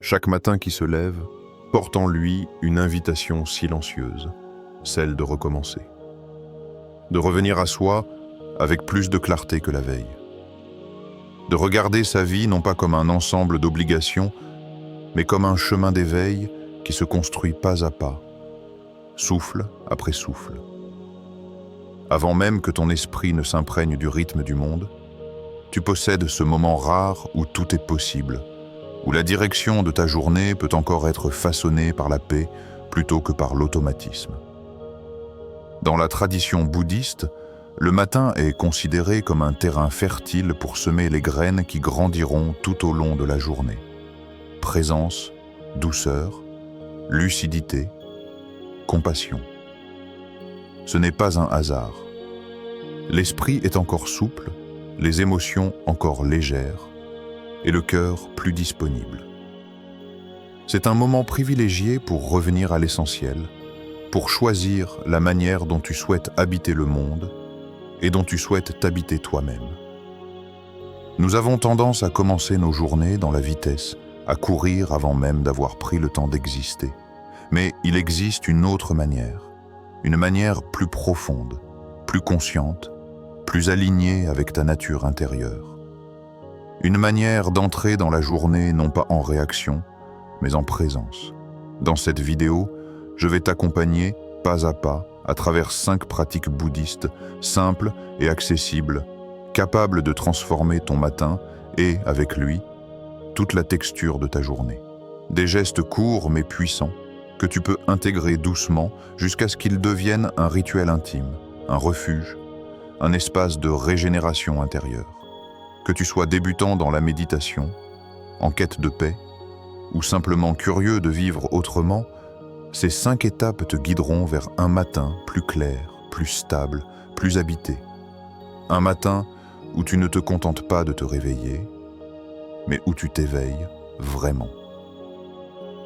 Chaque matin qui se lève porte en lui une invitation silencieuse, celle de recommencer. De revenir à soi avec plus de clarté que la veille. De regarder sa vie non pas comme un ensemble d'obligations, mais comme un chemin d'éveil qui se construit pas à pas, souffle après souffle. Avant même que ton esprit ne s'imprègne du rythme du monde, tu possèdes ce moment rare où tout est possible, où la direction de ta journée peut encore être façonnée par la paix plutôt que par l'automatisme. Dans la tradition bouddhiste, le matin est considéré comme un terrain fertile pour semer les graines qui grandiront tout au long de la journée. Présence, douceur, lucidité, compassion. Ce n'est pas un hasard. L'esprit est encore souple, les émotions encore légères et le cœur plus disponible. C'est un moment privilégié pour revenir à l'essentiel, pour choisir la manière dont tu souhaites habiter le monde et dont tu souhaites t'habiter toi-même. Nous avons tendance à commencer nos journées dans la vitesse, à courir avant même d'avoir pris le temps d'exister. Mais il existe une autre manière, une manière plus profonde, plus consciente, plus alignée avec ta nature intérieure. Une manière d'entrer dans la journée non pas en réaction, mais en présence. Dans cette vidéo, je vais t'accompagner pas à travers 5 pratiques bouddhistes simples et accessibles, capables de transformer ton matin et, avec lui, toute la texture de ta journée. Des gestes courts mais puissants que tu peux intégrer doucement jusqu'à ce qu'ils deviennent un rituel intime, un refuge, un espace de régénération intérieure. Que tu sois débutant dans la méditation, en quête de paix, ou simplement curieux de vivre autrement, ces 5 étapes te guideront vers un matin plus clair, plus stable, plus habité. Un matin où tu ne te contentes pas de te réveiller, mais où tu t'éveilles vraiment.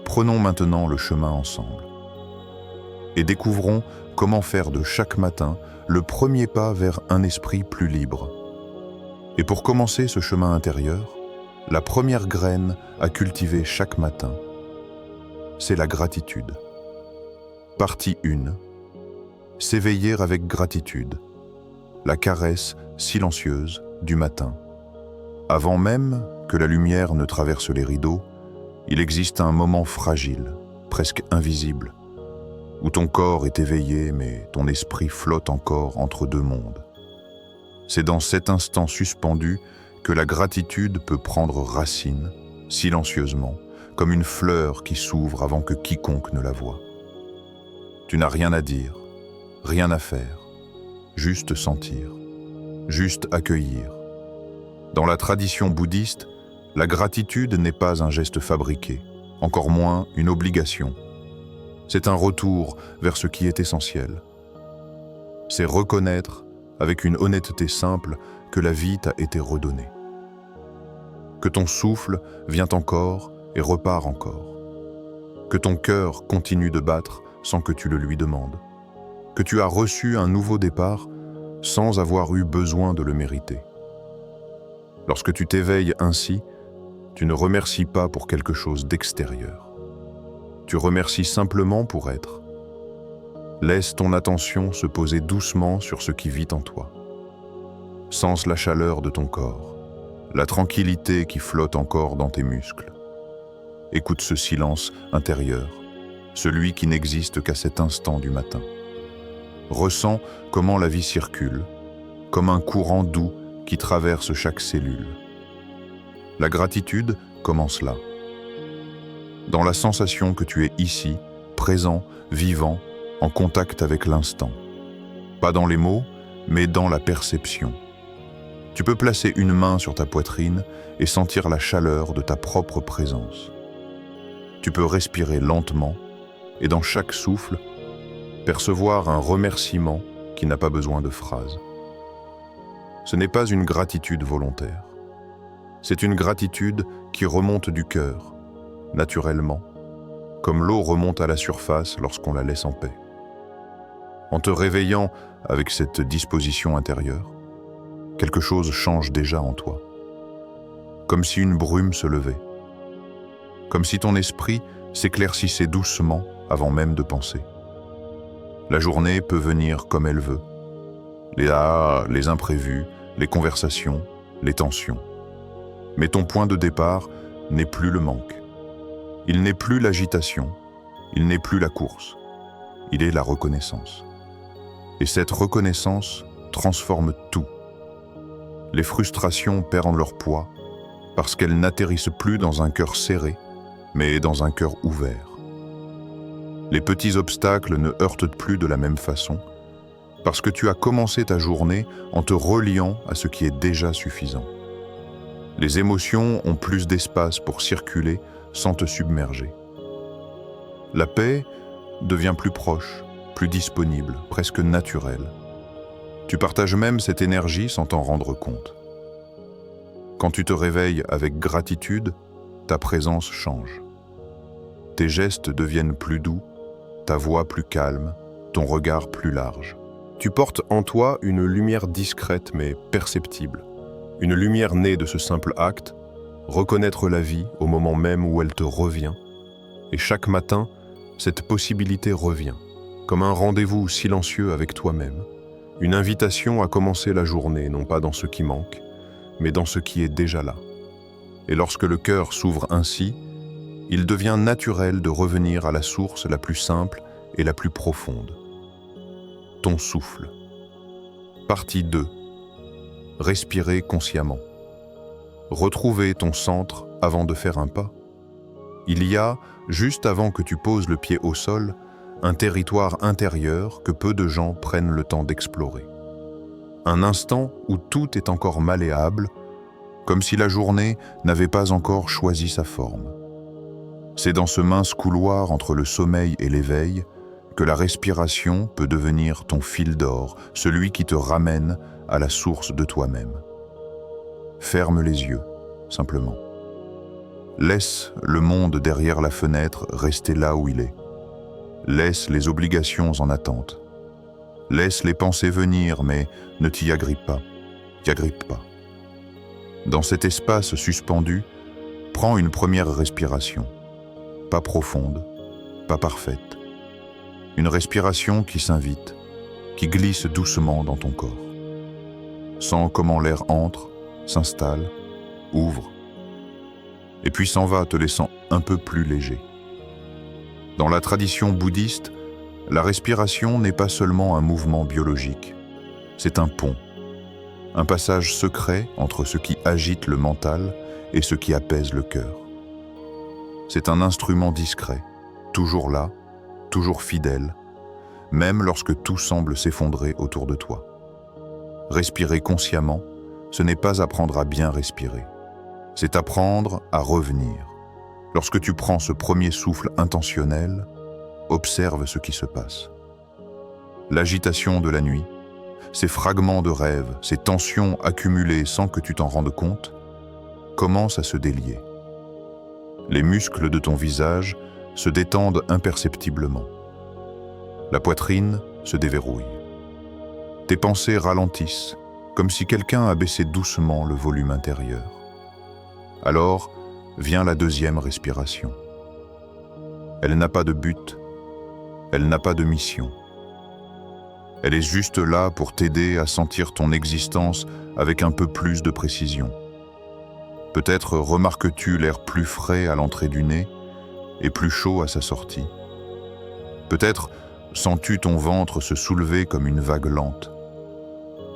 Prenons maintenant le chemin ensemble et découvrons comment faire de chaque matin le premier pas vers un esprit plus libre. Et pour commencer ce chemin intérieur, la première graine à cultiver chaque matin, c'est la gratitude. Partie 1. S'éveiller avec gratitude. La caresse silencieuse du matin. Avant même que la lumière ne traverse les rideaux, il existe un moment fragile, presque invisible, où ton corps est éveillé mais ton esprit flotte encore entre deux mondes. C'est dans cet instant suspendu que la gratitude peut prendre racine, silencieusement, comme une fleur qui s'ouvre avant que quiconque ne la voie. Tu n'as rien à dire, rien à faire, juste sentir, juste accueillir. Dans la tradition bouddhiste, la gratitude n'est pas un geste fabriqué, encore moins une obligation. C'est un retour vers ce qui est essentiel. C'est reconnaître, avec une honnêteté simple, que la vie t'a été redonnée. Que ton souffle vient encore et repart encore. Que ton cœur continue de battre sans que tu le lui demandes. Que tu as reçu un nouveau départ sans avoir eu besoin de le mériter. Lorsque tu t'éveilles ainsi, tu ne remercies pas pour quelque chose d'extérieur. Tu remercies simplement pour être. Laisse ton attention se poser doucement sur ce qui vit en toi. Sens la chaleur de ton corps, la tranquillité qui flotte encore dans tes muscles. Écoute ce silence intérieur, celui qui n'existe qu'à cet instant du matin. Ressens comment la vie circule, comme un courant doux qui traverse chaque cellule. La gratitude commence là, dans la sensation que tu es ici, présent, vivant, en contact avec l'instant. Pas dans les mots, mais dans la perception. Tu peux placer une main sur ta poitrine et sentir la chaleur de ta propre présence. Tu peux respirer lentement et dans chaque souffle, percevoir un remerciement qui n'a pas besoin de phrases. Ce n'est pas une gratitude volontaire. C'est une gratitude qui remonte du cœur, naturellement, comme l'eau remonte à la surface lorsqu'on la laisse en paix. En te réveillant avec cette disposition intérieure, quelque chose change déjà en toi, comme si une brume se levait, comme si ton esprit s'éclaircissait doucement avant même de penser. La journée peut venir comme elle veut. Les imprévus, les conversations, les tensions. Mais ton point de départ n'est plus le manque. Il n'est plus l'agitation, il n'est plus la course. Il est la reconnaissance. Et cette reconnaissance transforme tout. Les frustrations perdent leur poids parce qu'elles n'atterrissent plus dans un cœur serré, mais dans un cœur ouvert. Les petits obstacles ne heurtent plus de la même façon parce que tu as commencé ta journée en te reliant à ce qui est déjà suffisant. Les émotions ont plus d'espace pour circuler sans te submerger. La paix devient plus proche, plus disponible, presque naturelle. Tu partages même cette énergie sans t'en rendre compte. Quand tu te réveilles avec gratitude, ta présence change. Tes gestes deviennent plus doux, ta voix plus calme, ton regard plus large. Tu portes en toi une lumière discrète mais perceptible. Une lumière née de ce simple acte, reconnaître la vie au moment même où elle te revient. Et chaque matin, cette possibilité revient, comme un rendez-vous silencieux avec toi-même. Une invitation à commencer la journée, non pas dans ce qui manque, mais dans ce qui est déjà là. Et lorsque le cœur s'ouvre ainsi, il devient naturel de revenir à la source la plus simple et la plus profonde. Ton souffle. Partie 2. Respirer consciemment. Retrouver ton centre avant de faire un pas. Il y a, juste avant que tu poses le pied au sol, un territoire intérieur que peu de gens prennent le temps d'explorer. Un instant où tout est encore malléable, comme si la journée n'avait pas encore choisi sa forme. C'est dans ce mince couloir entre le sommeil et l'éveil que la respiration peut devenir ton fil d'or, celui qui te ramène à la source de toi-même. Ferme les yeux, simplement. Laisse le monde derrière la fenêtre rester là où il est. Laisse les obligations en attente. Laisse les pensées venir, mais ne t'y agrippe pas. Dans cet espace suspendu, prends une première respiration. Pas profonde, pas parfaite. Une respiration qui s'invite, qui glisse doucement dans ton corps. Sens comment l'air entre, s'installe, ouvre, et puis s'en va te laissant un peu plus léger. Dans la tradition bouddhiste, la respiration n'est pas seulement un mouvement biologique, c'est un pont, un passage secret entre ce qui agite le mental et ce qui apaise le cœur. C'est un instrument discret, toujours là, toujours fidèle, même lorsque tout semble s'effondrer autour de toi. Respirer consciemment, ce n'est pas apprendre à bien respirer, c'est apprendre à revenir. Lorsque tu prends ce premier souffle intentionnel, observe ce qui se passe. L'agitation de la nuit, ces fragments de rêve, ces tensions accumulées sans que tu t'en rendes compte, commencent à se délier. Les muscles de ton visage se détendent imperceptiblement. La poitrine se déverrouille. Tes pensées ralentissent, comme si quelqu'un abaissait doucement le volume intérieur. Alors vient la deuxième respiration. Elle n'a pas de but, elle n'a pas de mission. Elle est juste là pour t'aider à sentir ton existence avec un peu plus de précision. Peut-être remarques-tu l'air plus frais à l'entrée du nez et plus chaud à sa sortie. Peut-être sens-tu ton ventre se soulever comme une vague lente.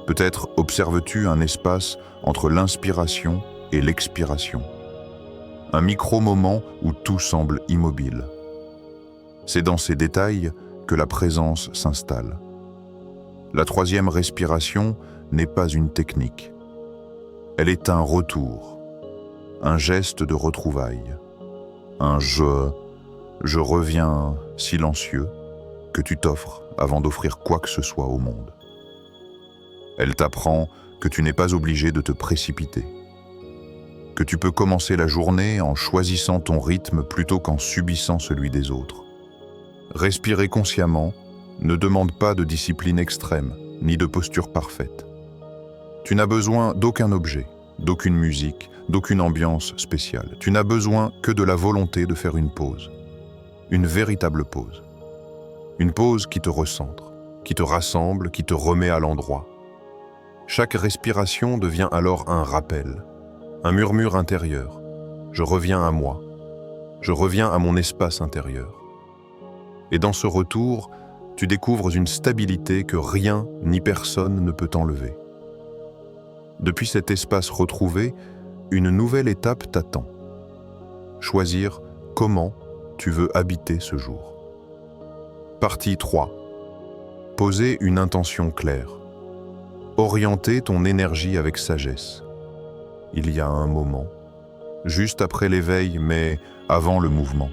Peut-être observes-tu un espace entre l'inspiration et l'expiration. Un micro-moment où tout semble immobile. C'est dans ces détails que la présence s'installe. La troisième respiration n'est pas une technique. Elle est un retour, un geste de retrouvailles, un je reviens silencieux que tu t'offres avant d'offrir quoi que ce soit au monde. Elle t'apprend que tu n'es pas obligé de te précipiter, que tu peux commencer la journée en choisissant ton rythme plutôt qu'en subissant celui des autres. Respirer consciemment ne demande pas de discipline extrême, ni de posture parfaite. Tu n'as besoin d'aucun objet, d'aucune musique, d'aucune ambiance spéciale. Tu n'as besoin que de la volonté de faire une pause. Une véritable pause. Une pause qui te recentre, qui te rassemble, qui te remet à l'endroit. Chaque respiration devient alors un rappel, un murmure intérieur. Je reviens à moi. Je reviens à mon espace intérieur. Et dans ce retour, tu découvres une stabilité que rien ni personne ne peut enlever. Depuis cet espace retrouvé, une nouvelle étape t'attend. Choisir comment tu veux habiter ce jour. Partie 3. Poser une intention claire. Orienter ton énergie avec sagesse. Il y a un moment, juste après l'éveil, mais avant le mouvement,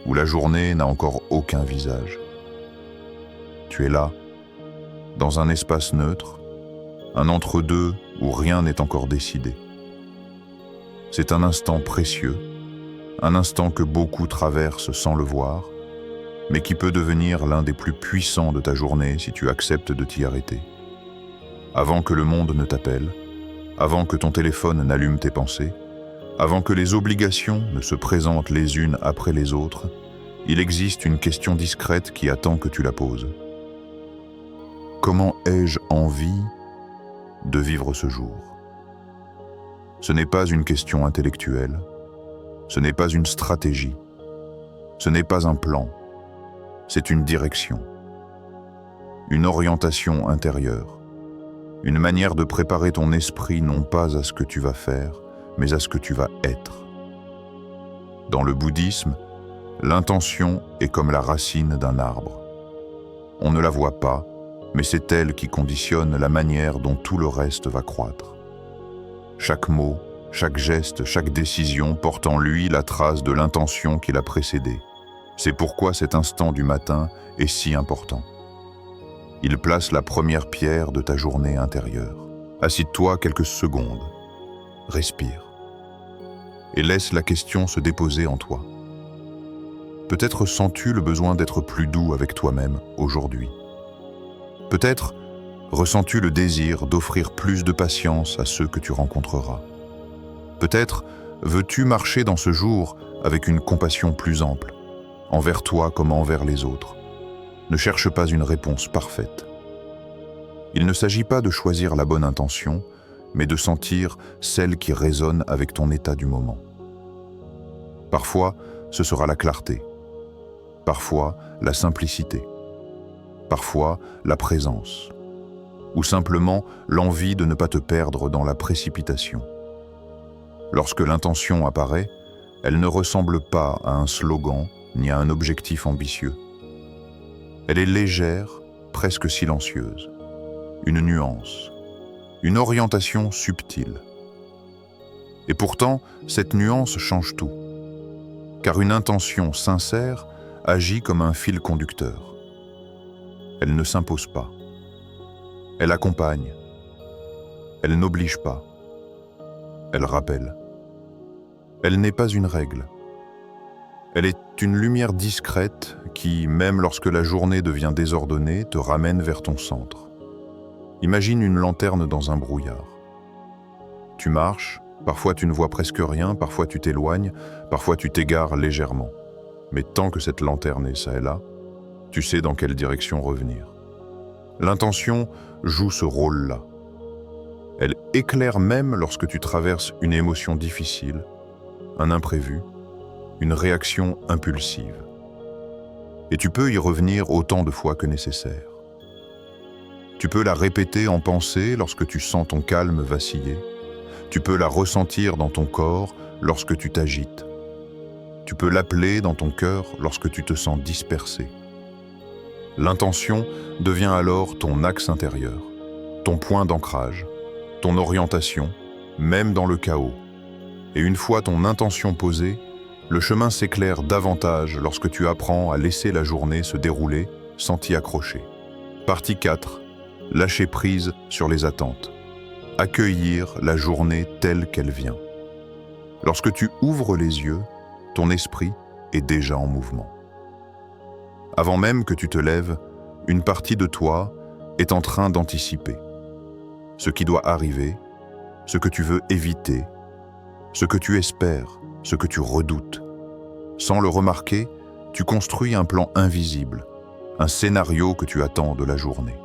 où la journée n'a encore aucun visage. Tu es là, dans un espace neutre, un entre-deux où rien n'est encore décidé. C'est un instant précieux, un instant que beaucoup traversent sans le voir, mais qui peut devenir l'un des plus puissants de ta journée si tu acceptes de t'y arrêter. Avant que le monde ne t'appelle, avant que ton téléphone n'allume tes pensées, avant que les obligations ne se présentent les unes après les autres, il existe une question discrète qui attend que tu la poses. Comment ai-je envie de vivre ce jour? Ce n'est pas une question intellectuelle, ce n'est pas une stratégie, ce n'est pas un plan, c'est une direction, une orientation intérieure, une manière de préparer ton esprit non pas à ce que tu vas faire, mais à ce que tu vas être. Dans le bouddhisme, l'intention est comme la racine d'un arbre. On ne la voit pas, mais c'est elle qui conditionne la manière dont tout le reste va croître. Chaque mot, chaque geste, chaque décision porte en lui la trace de l'intention qui l'a précédé. C'est pourquoi cet instant du matin est si important. Il place la première pierre de ta journée intérieure. Assis-toi quelques secondes, respire, et laisse la question se déposer en toi. Peut-être sens-tu le besoin d'être plus doux avec toi-même aujourd'hui. Peut-être ressens-tu le désir d'offrir plus de patience à ceux que tu rencontreras. Peut-être veux-tu marcher dans ce jour avec une compassion plus ample, envers toi comme envers les autres. Ne cherche pas une réponse parfaite. Il ne s'agit pas de choisir la bonne intention, mais de sentir celle qui résonne avec ton état du moment. Parfois, ce sera la clarté. Parfois, la simplicité. Parfois, la présence. Ou simplement l'envie de ne pas te perdre dans la précipitation. Lorsque l'intention apparaît, elle ne ressemble pas à un slogan ni à un objectif ambitieux. Elle est légère, presque silencieuse. Une nuance, une orientation subtile. Et pourtant, cette nuance change tout. Car une intention sincère agit comme un fil conducteur. Elle ne s'impose pas. Elle accompagne. Elle n'oblige pas. Elle rappelle. Elle n'est pas une règle. Elle est une lumière discrète qui, même lorsque la journée devient désordonnée, te ramène vers ton centre. Imagine une lanterne dans un brouillard. Tu marches, parfois tu ne vois presque rien, parfois tu t'éloignes, parfois tu t'égares légèrement. Mais tant que cette lanterne est ça et là, tu sais dans quelle direction revenir. L'intention joue ce rôle-là. Elle éclaire même lorsque tu traverses une émotion difficile, un imprévu, une réaction impulsive. Et tu peux y revenir autant de fois que nécessaire. Tu peux la répéter en pensée lorsque tu sens ton calme vaciller. Tu peux la ressentir dans ton corps lorsque tu t'agites. Tu peux l'appeler dans ton cœur lorsque tu te sens dispersé. L'intention devient alors ton axe intérieur, ton point d'ancrage, ton orientation, même dans le chaos. Et une fois ton intention posée, le chemin s'éclaire davantage lorsque tu apprends à laisser la journée se dérouler sans t'y accrocher. Partie 4. Lâcher prise sur les attentes. Accueillir la journée telle qu'elle vient. Lorsque tu ouvres les yeux, ton esprit est déjà en mouvement. Avant même que tu te lèves, une partie de toi est en train d'anticiper ce qui doit arriver, ce que tu veux éviter, ce que tu espères, ce que tu redoutes. Sans le remarquer, tu construis un plan invisible, un scénario que tu attends de la journée.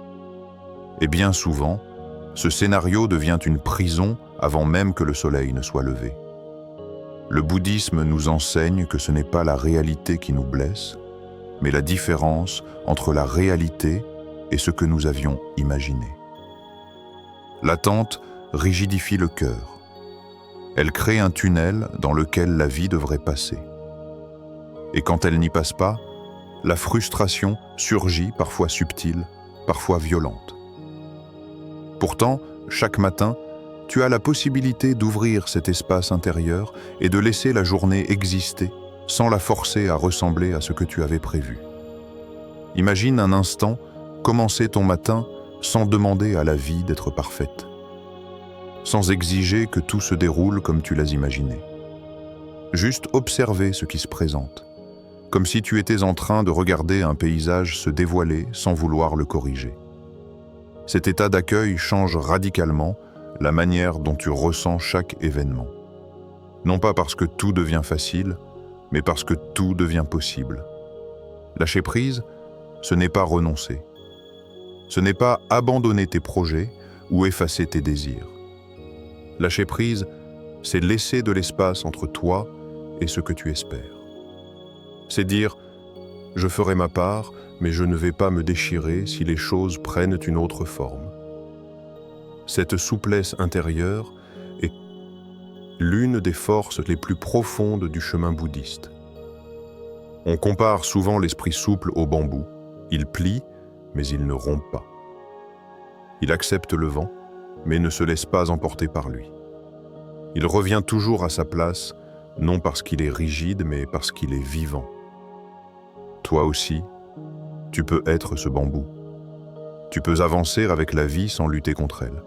Et bien souvent, ce scénario devient une prison avant même que le soleil ne soit levé. Le bouddhisme nous enseigne que ce n'est pas la réalité qui nous blesse, mais la différence entre la réalité et ce que nous avions imaginé. L'attente rigidifie le cœur. Elle crée un tunnel dans lequel la vie devrait passer. Et quand elle n'y passe pas, la frustration surgit, parfois subtile, parfois violente. Pourtant, chaque matin, tu as la possibilité d'ouvrir cet espace intérieur et de laisser la journée exister sans la forcer à ressembler à ce que tu avais prévu. Imagine un instant commencer ton matin sans demander à la vie d'être parfaite, sans exiger que tout se déroule comme tu l'as imaginé. Juste observer ce qui se présente, comme si tu étais en train de regarder un paysage se dévoiler sans vouloir le corriger. Cet état d'accueil change radicalement la manière dont tu ressens chaque événement. Non pas parce que tout devient facile, mais parce que tout devient possible. Lâcher prise, ce n'est pas renoncer. Ce n'est pas abandonner tes projets ou effacer tes désirs. Lâcher prise, c'est laisser de l'espace entre toi et ce que tu espères. C'est dire « je ferai ma part, mais je ne vais pas me déchirer si les choses prennent une autre forme ». Cette souplesse intérieure est l'une des forces les plus profondes du chemin bouddhiste. On compare souvent l'esprit souple au bambou. Il plie, mais il ne rompt pas. Il accepte le vent, mais ne se laisse pas emporter par lui. Il revient toujours à sa place, non parce qu'il est rigide, mais parce qu'il est vivant. Toi aussi, tu peux être ce bambou. Tu peux avancer avec la vie sans lutter contre elle.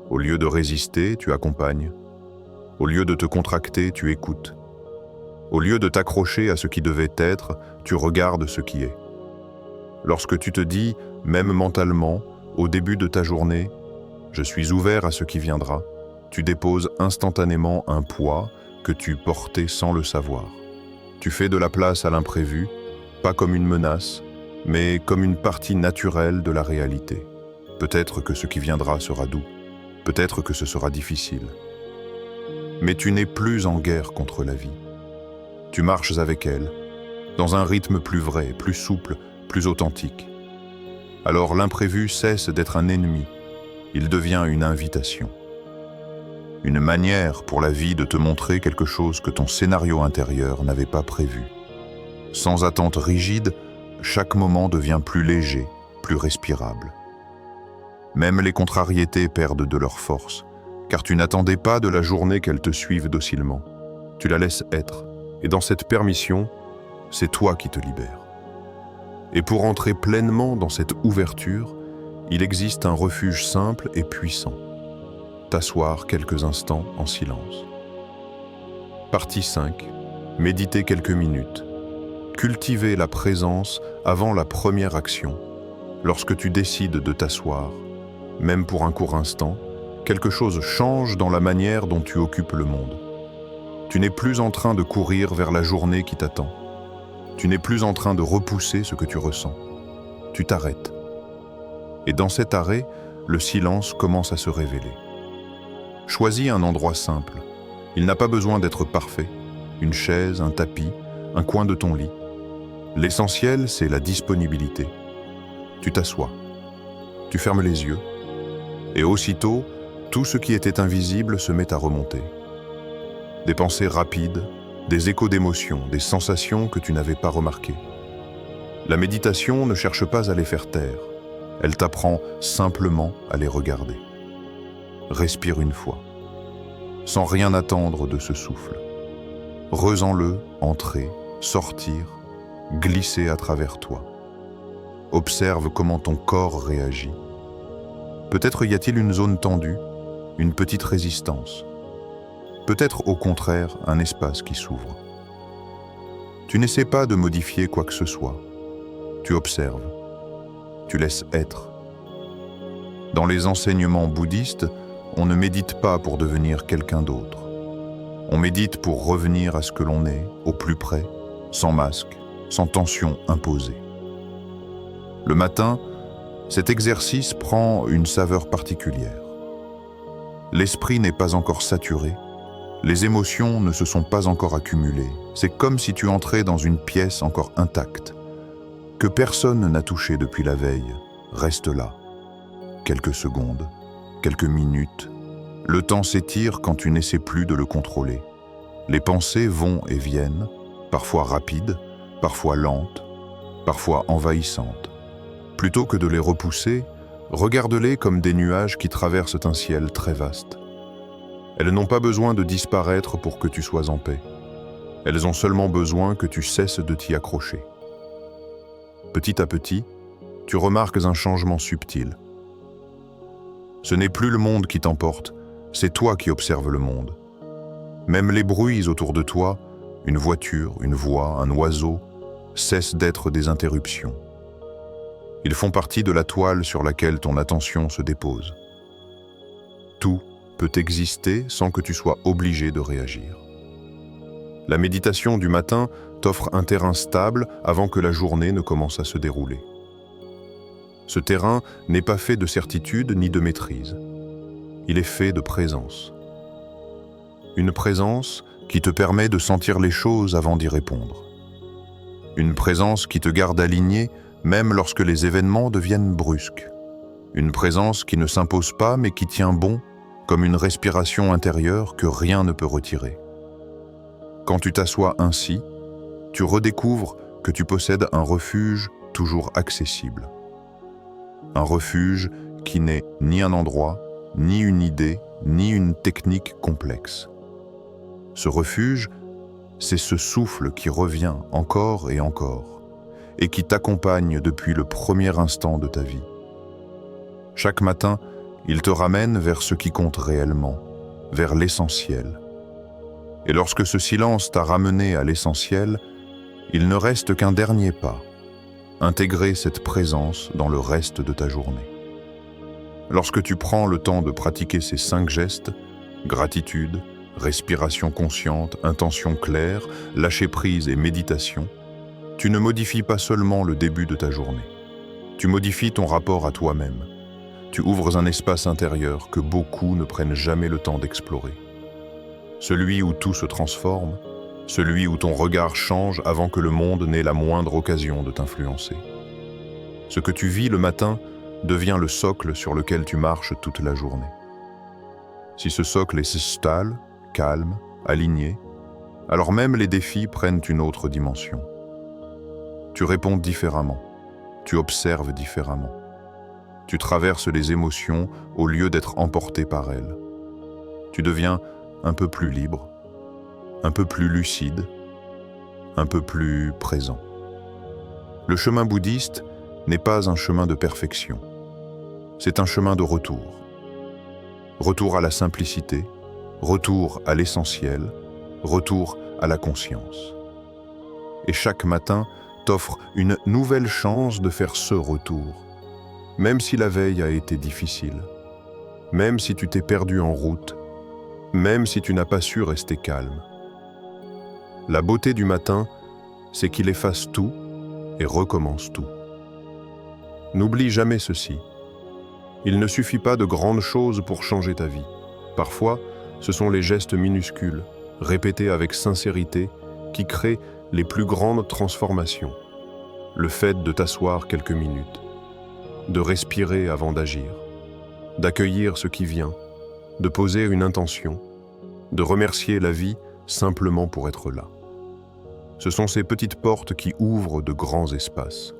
Au lieu de résister, tu accompagnes. Au lieu de te contracter, tu écoutes. Au lieu de t'accrocher à ce qui devait être, tu regardes ce qui est. Lorsque tu te dis, même mentalement, au début de ta journée, « je suis ouvert à ce qui viendra », tu déposes instantanément un poids que tu portais sans le savoir. Tu fais de la place à l'imprévu, pas comme une menace, mais comme une partie naturelle de la réalité. Peut-être que ce qui viendra sera doux. Peut-être que ce sera difficile. Mais tu n'es plus en guerre contre la vie. Tu marches avec elle, dans un rythme plus vrai, plus souple, plus authentique. Alors l'imprévu cesse d'être un ennemi, il devient une invitation. Une manière pour la vie de te montrer quelque chose que ton scénario intérieur n'avait pas prévu. Sans attente rigide, chaque moment devient plus léger, plus respirable. Même les contrariétés perdent de leur force, car tu n'attendais pas de la journée qu'elle te suive docilement. Tu la laisses être, et dans cette permission, c'est toi qui te libères. Et pour entrer pleinement dans cette ouverture, il existe un refuge simple et puissant. T'asseoir quelques instants en silence. Partie 5. Méditer quelques minutes. Cultiver la présence avant la première action. Lorsque tu décides de t'asseoir, même pour un court instant, quelque chose change dans la manière dont tu occupes le monde. Tu n'es plus en train de courir vers la journée qui t'attend. Tu n'es plus en train de repousser ce que tu ressens. Tu t'arrêtes. Et dans cet arrêt, le silence commence à se révéler. Choisis un endroit simple. Il n'a pas besoin d'être parfait. Une chaise, un tapis, un coin de ton lit. L'essentiel, c'est la disponibilité. Tu t'assois. Tu fermes les yeux. Et aussitôt, tout ce qui était invisible se met à remonter. Des pensées rapides, des échos d'émotions, des sensations que tu n'avais pas remarquées. La méditation ne cherche pas à les faire taire. Elle t'apprend simplement à les regarder. Respire une fois, sans rien attendre de ce souffle. Ressens-le entrer, sortir, glisser à travers toi. Observe comment ton corps réagit. Peut-être y a-t-il une zone tendue, une petite résistance. Peut-être au contraire un espace qui s'ouvre. Tu n'essaies pas de modifier quoi que ce soit. Tu observes. Tu laisses être. Dans les enseignements bouddhistes, on ne médite pas pour devenir quelqu'un d'autre. On médite pour revenir à ce que l'on est, au plus près, sans masque, sans tension imposée. Le matin, cet exercice prend une saveur particulière. L'esprit n'est pas encore saturé, les émotions ne se sont pas encore accumulées. C'est comme si tu entrais dans une pièce encore intacte, que personne n'a touchée depuis la veille. Reste là. Quelques secondes, quelques minutes. Le temps s'étire quand tu n'essaies plus de le contrôler. Les pensées vont et viennent, parfois rapides, parfois lentes, parfois envahissantes. Plutôt que de les repousser, regarde-les comme des nuages qui traversent un ciel très vaste. Elles n'ont pas besoin de disparaître pour que tu sois en paix. Elles ont seulement besoin que tu cesses de t'y accrocher. Petit à petit, tu remarques un changement subtil. Ce n'est plus le monde qui t'emporte, c'est toi qui observes le monde. Même les bruits autour de toi, une voiture, une voix, un oiseau, cessent d'être des interruptions. Ils font partie de la toile sur laquelle ton attention se dépose. Tout peut exister sans que tu sois obligé de réagir. La méditation du matin t'offre un terrain stable avant que la journée ne commence à se dérouler. Ce terrain n'est pas fait de certitude ni de maîtrise. Il est fait de présence. Une présence qui te permet de sentir les choses avant d'y répondre. Une présence qui te garde aligné même lorsque les événements deviennent brusques. Une présence qui ne s'impose pas mais qui tient bon, comme une respiration intérieure que rien ne peut retirer. Quand tu t'assois ainsi, tu redécouvres que tu possèdes un refuge toujours accessible. Un refuge qui n'est ni un endroit, ni une idée, ni une technique complexe. Ce refuge, c'est ce souffle qui revient encore et encore, et qui t'accompagne depuis le premier instant de ta vie. Chaque matin, il te ramène vers ce qui compte réellement, vers l'essentiel. Et lorsque ce silence t'a ramené à l'essentiel, il ne reste qu'un dernier pas, intégrer cette présence dans le reste de ta journée. Lorsque tu prends le temps de pratiquer ces 5 gestes, gratitude, respiration consciente, intention claire, lâcher prise et méditation, tu ne modifies pas seulement le début de ta journée. Tu modifies ton rapport à toi-même. Tu ouvres un espace intérieur que beaucoup ne prennent jamais le temps d'explorer. Celui où tout se transforme, celui où ton regard change avant que le monde n'ait la moindre occasion de t'influencer. Ce que tu vis le matin devient le socle sur lequel tu marches toute la journée. Si ce socle est stable, calme, aligné, alors même les défis prennent une autre dimension. Tu réponds différemment, tu observes différemment. Tu traverses les émotions au lieu d'être emporté par elles. Tu deviens un peu plus libre, un peu plus lucide, un peu plus présent. Le chemin bouddhiste n'est pas un chemin de perfection. C'est un chemin de retour. Retour à la simplicité, retour à l'essentiel, retour à la conscience. Et chaque matin t'offre une nouvelle chance de faire ce retour. Même si la veille a été difficile, même si tu t'es perdu en route, même si tu n'as pas su rester calme. La beauté du matin, c'est qu'il efface tout et recommence tout. N'oublie jamais ceci. Il ne suffit pas de grandes choses pour changer ta vie. Parfois, ce sont les gestes minuscules, répétés avec sincérité, qui créent les plus grandes transformations. Le fait de t'asseoir quelques minutes, de respirer avant d'agir, d'accueillir ce qui vient, de poser une intention, de remercier la vie simplement pour être là. Ce sont ces petites portes qui ouvrent de grands espaces.